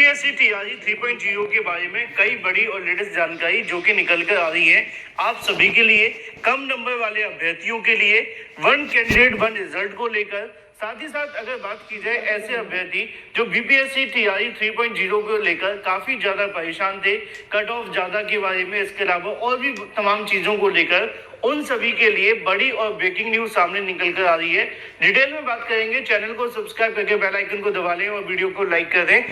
BPSC TRE 3.0 के बारे में कई बड़ी और लेटेस्ट जानकारी जो कि निकल कर आ रही है आप सभी के लिए, कम नंबर वाले अभ्यर्थियों के लिए, वन कैंडिडेट वन रिजल्ट को लेकर। साथ ही साथ अगर बात की जाए ऐसे अभ्यर्थी जो बीपीएससी टीआरई 3.0 को लेकर काफी ज्यादा परेशान थे, कट ऑफ ज्यादा के बारे में, इसके अलावा और भी तमाम चीजों को लेकर, उन सभी के लिए बड़ी और ब्रेकिंग न्यूज सामने निकल कर आ रही है। डिटेल में बात करेंगे। चैनल को सब्सक्राइब करके बेल आइकन को दबा लें और वीडियो को लाइक कर दें।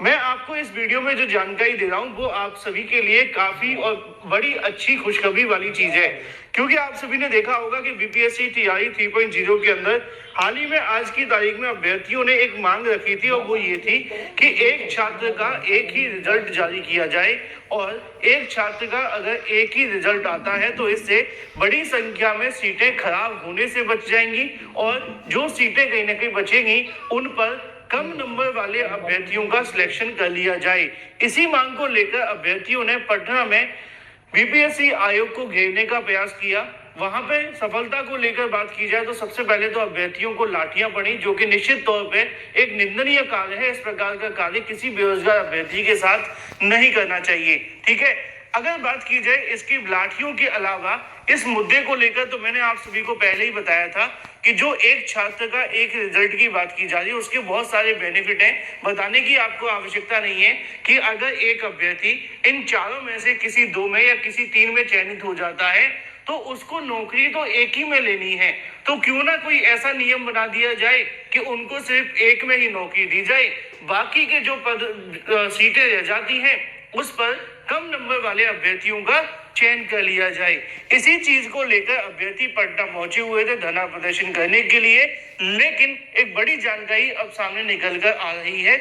मैं आपको इस वीडियो में जो जानकारी दे रहा हूं वो आप सभी के लिए काफी और बड़ी अच्छी खुशखबरी वाली चीज है, क्योंकि आप सभी ने देखा होगा कि बीपीएससी टीआरई 3.0 के अंदर हाल ही में आज की तारीख में अभ्यर्थियों ने एक मांग रखी थी और वो ये थी कि एक छात्र का एक ही रिजल्ट जारी किया जाए, और एक छात्र का अगर एक ही रिजल्ट आता है तो इससे बड़ी संख्या में सीटें खराब होने से बच जाएंगी, और जो सीटें कहीं ना कहीं बचेंगी उन पर कम नंबर वाले अभ्यर्थियों का सिलेक्शन कर लिया जाए। इसी मांग को लेकर अभ्यर्थियों ने पटना में बीपीएससी आयोग को घेरने का प्रयास किया। वहां पे सफलता को लेकर बात की जाए तो सबसे पहले तो अभ्यर्थियों को लाठियां पड़ी, जो कि निश्चित तौर पे एक निंदनीय कार्य है। इस प्रकार का कार्य किसी बेरोजगार अभ्यर्थी के साथ नहीं करना चाहिए, ठीक है। अगर बात की जाए इसकी लाठियों के अलावा इस मुद्दे को लेकर, तो मैंने आप सभी को पहले ही बताया था कि जो एक छात्र का एक रिजल्ट की बात की जा रही है उसके बहुत सारे बेनिफिट हैं। बताने की आपको आवश्यकता नहीं है कि अगर एक अभ्यर्थी इन चारों में से किसी दो में या किसी तीन में चयनित हो जाता है तो उसको नौकरी तो एक ही में लेनी है। तो क्यों ना कोई ऐसा नियम बना दिया जाए कि उनको सिर्फ एक में ही नौकरी दी जाए, बाकी के जो सीटें रह जाती हैं उस पर कम नंबर वाले अभ्यर्थियों का चयन कर लिया जाए। इसी चीज को लेकर अभ्यर्थी पटना पहुंचे हुए थे धरना प्रदर्शन करने के लिए, लेकिन एक बड़ी जानकारी अब सामने निकल कर आ रही है,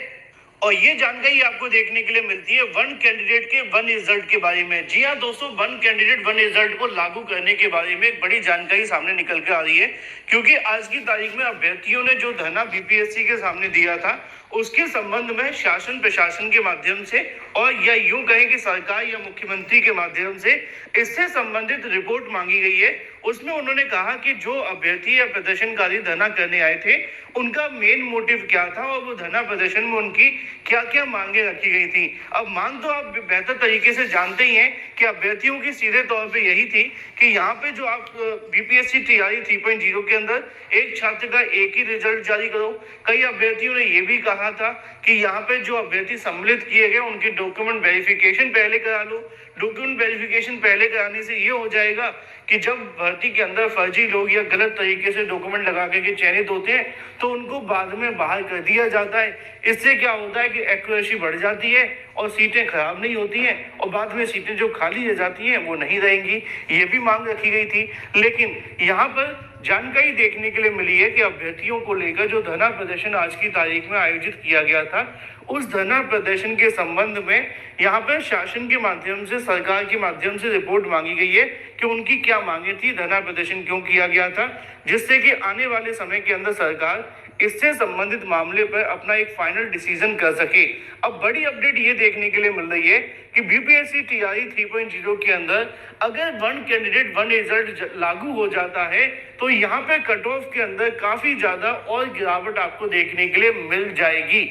और ये जानकारी आपको देखने के लिए मिलती है वन कैंडिडेट के वन रिजल्ट के बारे में। जी हाँ दोस्तों, वन कैंडिडेट वन रिजल्ट को लागू करने के बारे में एक बड़ी जानकारी सामने निकल कर आ रही है, क्योंकि आज की तारीख में अभ्यर्थियों ने जो धरना बीपीएससी के सामने दिया था उसके संबंध में शासन प्रशासन के माध्यम से, और या यूं कहें कि सरकार या मुख्यमंत्री के माध्यम से इससे संबंधित रिपोर्ट मांगी गई है। उसमें उन्होंने कहा कि जो अभ्यर्थी या प्रदर्शनकारी धरना करने आए थे उनका मेन मोटिव क्या था और वो धरना प्रदर्शन में उनकी क्या क्या मांगे रखी गई थी। अब मांग तो आप बेहतर तरीके से जानते ही हैं कि अभ्यर्थियों की सीधे तौर पे यही थी कि यहाँ पे जो आप बीपीएससी टीआरई 3.0 के अंदर एक छात्र का एक ही रिजल्ट जारी करो। कई अभ्यर्थियों ने ये भी कहा था कि यहाँ पे जो अभ्यर्थी सम्मिलित किए गए उनकी डॉक्यूमेंट वेरिफिकेशन पहले करा लो। डॉक्यूमेंट वेरिफिकेशन पहले कराने से ये हो जाएगा कि जब भर्ती के अंदर फर्जी लोग या गलत तरीके से डॉक्यूमेंट लगा के चयनित होते हैं तो उनको बाद में बाहर कर दिया जाता है। इससे क्या होता है कि एक्यूरेसी बढ़ जाती है और सीटें खराब नहीं होती हैं, और बाद में सीटें जो खाली रह जाती हैं वो नहीं रहेंगी। ये भी मांग रखी गई थी, लेकिन यहाँ पर जानकारी देखने के लिए मिली है कि अभ्यर्थियों को लेकर जो धरना प्रदर्शन आज की तारीख में आयोजित किया गया था उस धरना प्रदर्शन के संबंध में यहाँ पर शासन के माध्यम से, सरकार के माध्यम से रिपोर्ट मांगी गई है कि उनकी क्या मांगे थी, धरना प्रदर्शन क्यों किया गया था, जिससे कि आने वाले समय के अंदर सरकार इससे संबंधित मामले पर अपना एक फाइनल डिसीजन कर सके। अब बड़ी अपडेट ये देखने के लिए मिल रही है कि बीपीएससी टीआरई 3.0 के अंदर अगर वन कैंडिडेट वन रिजल्ट लागू हो जाता है तो यहाँ पे कट ऑफ के अंदर काफी ज्यादा और गिरावट आपको देखने के लिए मिल जाएगी।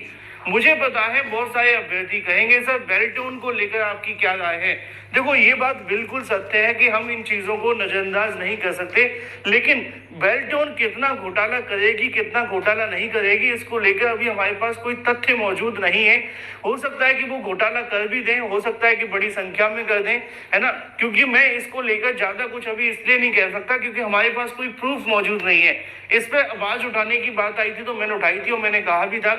मुझे पता है बहुत सारे अभ्यर्थी कहेंगे सर बेल्टोन को लेकर आपकी क्या राय है। देखो ये बात बिल्कुल सत्य है कि हम इन चीजों को नजरअंदाज नहीं कर सकते, लेकिन बेल्टोन कितना घोटाला करेगी कितना घोटाला नहीं करेगी इसको लेकर अभी हमारे पास कोई तथ्य मौजूद नहीं है। हो सकता है कि वो घोटाला कर भी दें, हो सकता है कि बड़ी संख्या में कर दें, है ना, क्योंकि मैं इसको लेकर ज्यादा कुछ अभी इसलिए नहीं कह सकता क्योंकि हमारे पास कोई प्रूफ मौजूद नहीं है। इस पर आवाज उठाने की बात आई थी तो मैंने उठाई थी और मैंने कहा भी था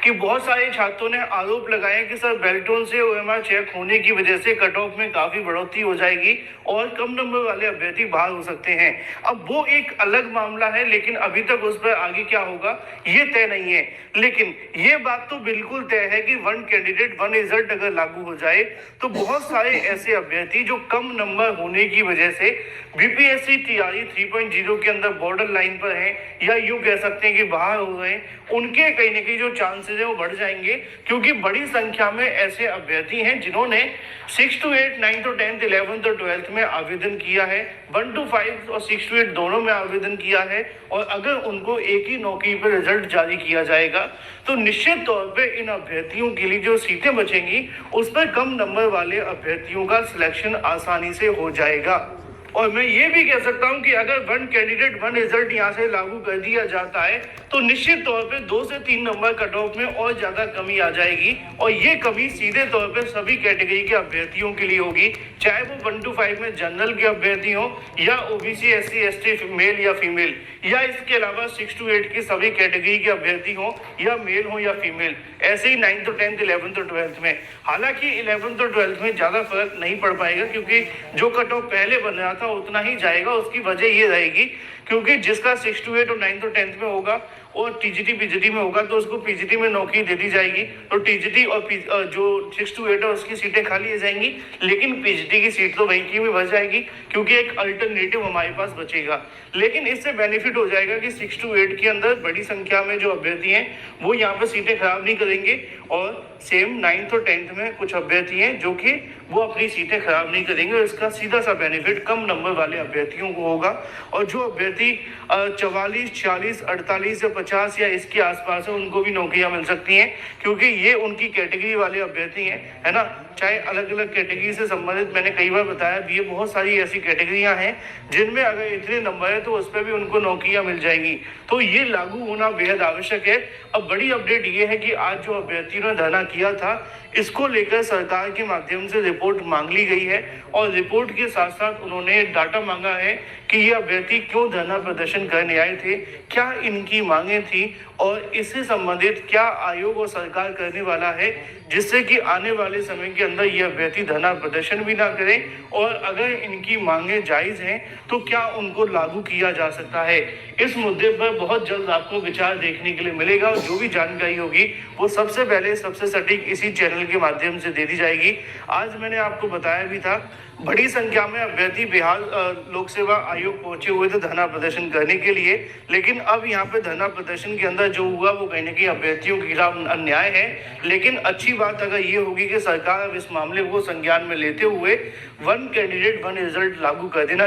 कि बहुत सारे छात्रों ने आरोप लगाए कि सर बेल्टोन से ओएमआर चेक होने की वजह से कट ऑफ में काफी बढ़ोतरी हो जाएगी और कम नंबर वाले अभ्यर्थी बाहर हो सकते हैं। अब वो एक अलग मामला है, लेकिन अभी तक उस पर आगे क्या होगा ये तय नहीं है। लेकिन ये बात तो बिल्कुल तय है कि वन कैंडिडेट वन रिजल्ट अगर लागू हो जाए तो बहुत सारे ऐसे अभ्यर्थी जो कम नंबर होने की वजह से बीपीएससी टीआरई 3.0 के अंदर बॉर्डर लाइन पर हैं या यूं कह सकते हैं कि बाहर हो गए, उनके कहीं ना कहीं जो जो चांसेस है वो बढ़ जाएंगे, क्योंकि बड़ी संख्या में ऐसे अभ्यर्थी हैं जिन्होंने 6 to 8, 9 to 10, 11 और 12 में आवेदन किया है, 1 to 5 और 6 to 8 दोनों में आवेदन किया है। और अगर उनको एक ही नौकरी पर रिजल्ट जारी किया जाएगा तो निश्चित तौर पे इन अभ्यर्थियों के लिए जो सीटें बचेंगी उस पर कम नंबर वाले अभ्यर्थियों का सिलेक्शन आसानी से हो जाएगा। और मैं ये भी कह सकता हूं कि अगर वन कैंडिडेट वन रिजल्ट यहाँ से लागू कर दिया जाता है तो निश्चित तौर पे 2 से 3 नंबर कट ऑफ में और ज्यादा कमी आ जाएगी, और ये कमी सीधे तौर पे सभी कैटेगरी के अभ्यर्थियों के लिए होगी, चाहे वो 1 to 5 में जनरल के अभ्यर्थी हो या ओबीसी SC ST मेल या फीमेल, या इसके अलावा 6 to 8 की सभी कैटेगरी के अभ्यर्थी हो या मेल हो या फीमेल, ऐसे ही 9 to 10, 11 और 12 में। हालांकि 11 और 12 में ज्यादा फर्क नहीं पड़ पाएगा, क्योंकि जो कट ऑफ पहले बन रहा था उतना ही जाएगा। उसकी वजह ये रहेगी क्योंकि जिसका 6 to 8 और 9 to 10 में होगा और टीजीटी पीजीटी में होगा तो उसको पीजीटी में नौकरी दे दी जाएगी, तो टीजीटी और जो 6 to 8 है उसकी सीटें खाली हो जाएंगी, लेकिन पीजीटी की सीट तो वहीं की भी बच जाएगी, क्योंकि एक अल्टरनेटिव हमारे पास बचेगा। लेकिन इससे बेनिफिट हो जाएगा कि 6 to 8 के अंदर बड़ी संख्या में जो अभ्यर्थी हैं वो यहाँ पर सीटें खराब नहीं करेंगे, और सेम 9th और 10th में कुछ अभ्यर्थी हैं जो कि वो अपनी सीटें खराब नहीं करेंगे, और इसका सीधा सा बेनिफिट कम नंबर वाले अभ्यर्थियों को होगा। और जो अभ्यर्थी 44, 46, 48 या 50 या इसके आसपास है उनको भी नौकरियां मिल सकती हैं, क्योंकि ये उनकी कैटेगरी वाले अभ्यर्थी हैं, है ना। चाहे अलग अलग कैटेगरी से संबंधित, मैंने कई बार बताया भी, ये बहुत सारी ऐसी कैटेगरियां हैं जिनमें अगर इतने नंबर है तो उस पर भी उनको नौकरियां मिल जाएंगी, तो ये लागू होना बेहद आवश्यक है। अब बड़ी अपडेट ये है कि आज जो अभ्यर्थियों ने धरना किया था इसको लेकर सरकार के माध्यम से रिपोर्ट मांग ली गई है, और रिपोर्ट के साथ साथ उन्होंने डाटा मांगा है कि ये अभ्यर्थी क्यों धरना प्रदर्शन करने आए थे, क्या इनकी मांगे थी, और इससे संबंधित क्या आयोग और सरकार करने वाला है जिससे कि आने वाले समय के अंदर ये अभ्यर्थी धरना प्रदर्शन भी ना करें, और अगर इनकी मांगे जायज हैं तो क्या उनको लागू किया जा सकता है। इस मुद्दे पर बहुत जल्द आपको विचार देखने के लिए मिलेगा, और जो भी जानकारी होगी वो सबसे पहले सबसे सटीक इसी चैनल के माध्यम से दे दी जाएगी। आज मैंने आपको बताया भी था, बड़ी संख्या में अभ्यर्थी बिहार लोक सेवा आयोग पहुंचे हुए थे धरना प्रदर्शन करने के लिए, लेकिन अब यहाँ पे धरना प्रदर्शन के अंदर जो हुआ वो कहीं ना कहीं अभ्यर्थियों के खिलाफ अन्याय है। लेकिन अच्छी बात अगर ये होगी कि सरकार अब इस मामले को संज्ञान में लेते हुए वन कैंडिडेट वन रिजल्ट लागू कर देना